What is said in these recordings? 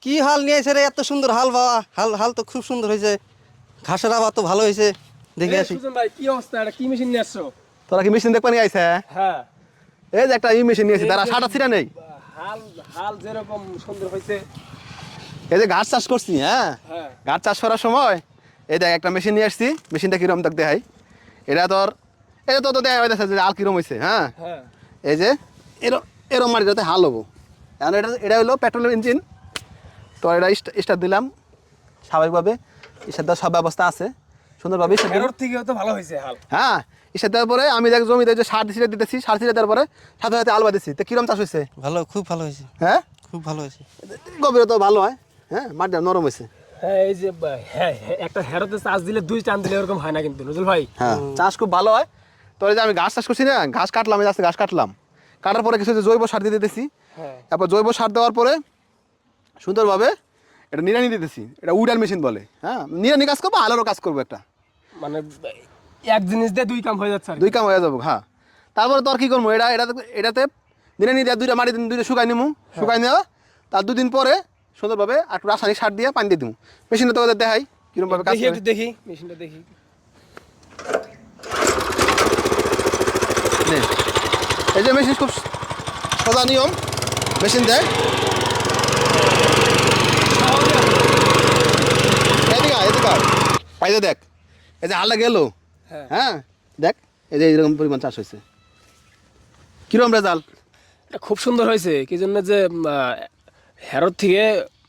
কি হাল নিয়েছে রে, এত সুন্দর হাল বাবা, হাল হাল তো খুব সুন্দর হয়েছে, ঘাসের আবার তো ভালো হয়েছে, দেখে আসি। সুজন ভাই কি অবস্থা, এটা কি মেশিন নিয়ে আসছো? তোরা কি মেশিন দেখবা নিয়ে আইছে? হ্যাঁ, এই যে একটা মেশিন নিয়েছি, তারা সাটা ছিটা নেই। হাল হাল যেরকম সুন্দর হয়েছে। এই যে ঘাস চাষ করছি, হ্যাঁ হ্যাঁ, ঘাস চাষ করার সময় এই দেখ একটা মেশিন নিয়ে আসছি। মেশিনটা কিরম দেখ দেখাই। এটা তো দেখা হয়েছে যে হাল কিরম হয়েছে। হ্যাঁ, হ্যাঁ, এই যে এরম মাটিটাতে হাল হবো। এখন এটা হলো পেট্রোল ইঞ্জিন। তো এটা স্টার্ট দিলাম স্বাভাবিকভাবে। স্টার্ট দেওয়ার সব ব্যবস্থা আছে সুন্দরভাবে। এর থেকে তো ভালো হয়েছে হাল। হ্যাঁ, স্টার্ট দেওয়ার পরে আমি দেখ জমিতে যে সার দিতেছি, সার ছিটা দেওয়ার পরে সাথে সাথে আলু দিচ্ছি। তো কিরম চাষ হয়েছে? ভালো, খুব ভালো হয়েছে, হ্যাঁ, খুব ভালো হয়েছে। গভীরতা ভালো হয়। হ্যাঁ, মাটিটা নরম হয়েছে। হ্যাঁ, এই যে হ্যাঁ একটা হেরোতে চাষ দিলে 2 টান দিলে এরকম হয় না কিন্তু নজরুল ভাই। হ্যাঁ, চাষ খুব ভালো হয়। তো এই যে আমি ঘাস চাষ করছি না, ঘাস কাটলাম, এই ঘাস কাটলাম, কাটার পরে কিছু জৈব সার দিয়ে দিতেছি। হ্যাঁ, তারপর জৈব সার দেওয়ার পরে সুন্দরভাবে এটা নিড়ানি দিতেছি। এটা উডার মেশিন বলে। হ্যাঁ, নিড়ানি কাজ করবো, আলোরও কাজ করবো। একটা মানে এক জিনিস দিয়ে 2 কাম হয়ে যাচ্ছে আর কি। 2 কাম হয়ে যাবো। হ্যাঁ, তারপরে তো আর কি করবো, এটাতে নিড়ানি দিয়ে 2টা মাটি 2টা শুকাই নিবো। শুকাই নেওয়া তার 2 দিন পরে সুন্দরভাবে একটু রাসায়নিক সার দিয়ে পানি দিয়ে দিব। মেশিনটা তো ওদের দেখাই কিরমভাবে কাজ দেখি, করে। একটু দেখি মেশিনটা দেখি। নে, এই যে মেশিন খুব সোজা নিয়ম মেশিন দেয়। এদিকে এই যে দেখ, এই যে হালটা গেল। হ্যাঁ, হ্যাঁ, দেখ এই যে এইরকম পরিমাণ চাষ হয়েছে। কিরম রেজাল্ট? এটা খুব সুন্দর হয়েছে। কি জন্য যে হেরোর থেকে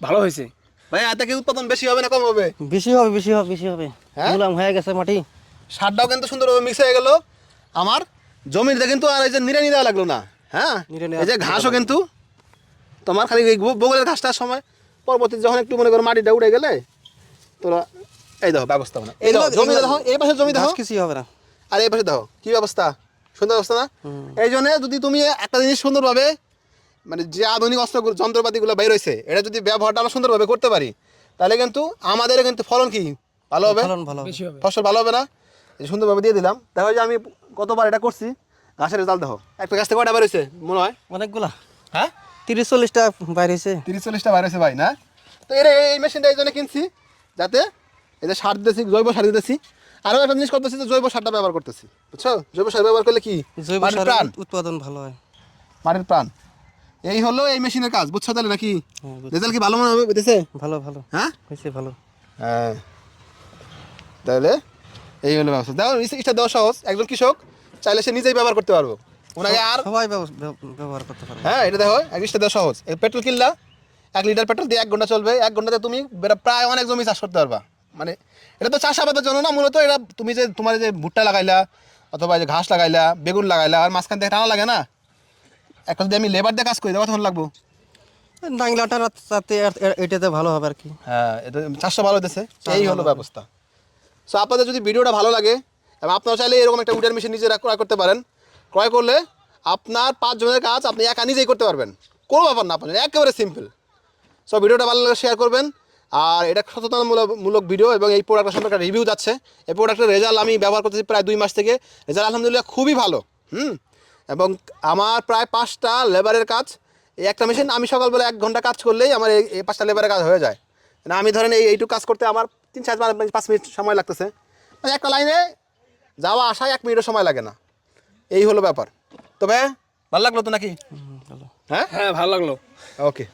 ভালো হয়েছে। ভাই এতে কি উৎপাদন বেশি হবে না কম হবে? বেশি হবে, বেশি হবে, বেশি হবে। হ্যাঁ? মুলাম হয়ে গেছে মাটি। সারটাও কিন্তু সুন্দরভাবে মিক্স হয়ে গেল আমার জমিতে, কিন্তু আর এই যে নিড়ানি দেওয়া লাগলো না। হ্যাঁ, নিড়ানি এই যে ঘাসও কিন্তু তোমার খালি এই বগলের ঘাসটার সময় পরবর্তী যখন একটু মনে করো মাটিটা উঠে গেলে তোরা এই দেখো ব্যবস্থা না। এই দেখো জমি দেখো, এই পাশে জমি দেখো, ঘাস কিছুই হবে না। আর এই পাশে দেখো কি ব্যবস্থা, সুন্দর অবস্থা না? এই জন্য যদি তুমি একটা জিনিস সুন্দরভাবে মানে যে আধুনিক অস্ত্র যন্ত্রপাতিগুলো বের হয়েছে এটা যদি ব্যবহারটা আমরা সুন্দরভাবে করতে পারি, তাহলে কিন্তু আমাদের কিন্তু ফলন কি ভালো হবে, ফলন ভালো হবে। বেশি হবে। ফসল ভালো হবে না? এই সুন্দরভাবে দিয়ে দিলাম। দেখো যে আমি কতবার এটা করছি, ঘাসের রেজাল্ট দেখো। একটা গাছ থেকে কয়টা বের হয়েছে মনে হয়? অনেকগুলা, হ্যাঁ, 30-40টা বাইর হয়েছে। 30-40টা বের হয়েছে ভাই না? তো এই মেশিনটা এই জন্য কিনছি যাতে এই যে সার দিতেছি, জৈব সার দিতেছি। আরও একটা জিনিস করতেছি, যে জৈব সারটা ব্যবহার করতেছি। বুঝছো, জৈব সার ব্যবহার করলে কি জৈব মাটির সারের প্রাণ, উৎপাদন ভালো হয়। মাটির প্রাণ। এই হলো এই মেশিনের কাজ। বুঝছো তাহলে নাকি? হ্যাঁ, বুঝছি। রেজাল্ট কি ভালো মনে হবে বুঝতেছে? ভালো ভালো হ্যাঁ হয়েছে, ভালো। হ্যাঁ, তাহলে এই হলো ব্যবস্থা। দেখো এটা দেওয়া সহজ, একজন কৃষক চাইলে সে নিজেই ব্যবহার করতে পারবো। ওনাকে আর সবাই ব্যবহার করতে পারবে। হ্যাঁ, এটা দেখো এক লিটার দেওয়া সহজ। এই পেট্রোল কিনলা, 1 লিটার পেট্রোল দিয়ে 1 ঘন্টা চলবে। 1 ঘন্টাতে তুমি প্রায় অনেক জমি চাষ করতে পারবা। মানে এটা তো চাষাবাদের জন্য না, মূলত এটা তুমি যে তোমার যে ভুট্টা লাগাইলা অথবা যে ঘাস লাগাইলা, বেগুন লাগাইলা, আর মাঝখান থেকে টানা লাগে না, একটা যদি আমি লেবার দিয়ে কাজ করি তখন লাগবো। নাংলাটার সাথে এটাতে ভালো হবে আর কি। হ্যাঁ, এটা চাষটা ভালো হতেছে। এই হলো ব্যবস্থা। সো আপনাদের যদি ভিডিওটা ভালো লাগে এবং আপনারা চাইলে এরকম একটা উডার মেশিন নিজেরা ক্রয় করতে পারেন। ক্রয় করলে আপনার 5 জনের কাজ আপনি একা নিজেই করতে পারবেন। কোনো ব্যাপার না, আপনার একেবারে সিম্পল। সো ভিডিওটা ভালো লাগলে শেয়ার করবেন। আর এটা সচেতনমূলক ভিডিও এবং এই প্রোডাক্টের সম্পর্কে একটা রিভিউ যাচ্ছে। এই প্রোডাক্টের রেজাল্ট আমি ব্যবহার করতেছি প্রায় 2 মাস থেকে। রেজাল্ট আলহামদুলিল্লাহ খুবই ভালো। এবং আমার প্রায় 5টা লেবারের কাজ এই একটা মেশিন। আমি সকালবেলা 1 ঘন্টা কাজ করলেই আমার এই 5টা লেবারের কাজ হয়ে যায়। না আমি ধরেন এইটুকু কাজ করতে আমার 3-4-5 মিনিট সময় লাগতেছে। মানে একটা লাইনে যাওয়া আসায় 1 মিনিটও সময় লাগে না। এই হলো ব্যাপার। তবে ভালো লাগলো তো নাকি? ভালো। হ্যাঁ, হ্যাঁ, ভালো লাগলো। ওকে।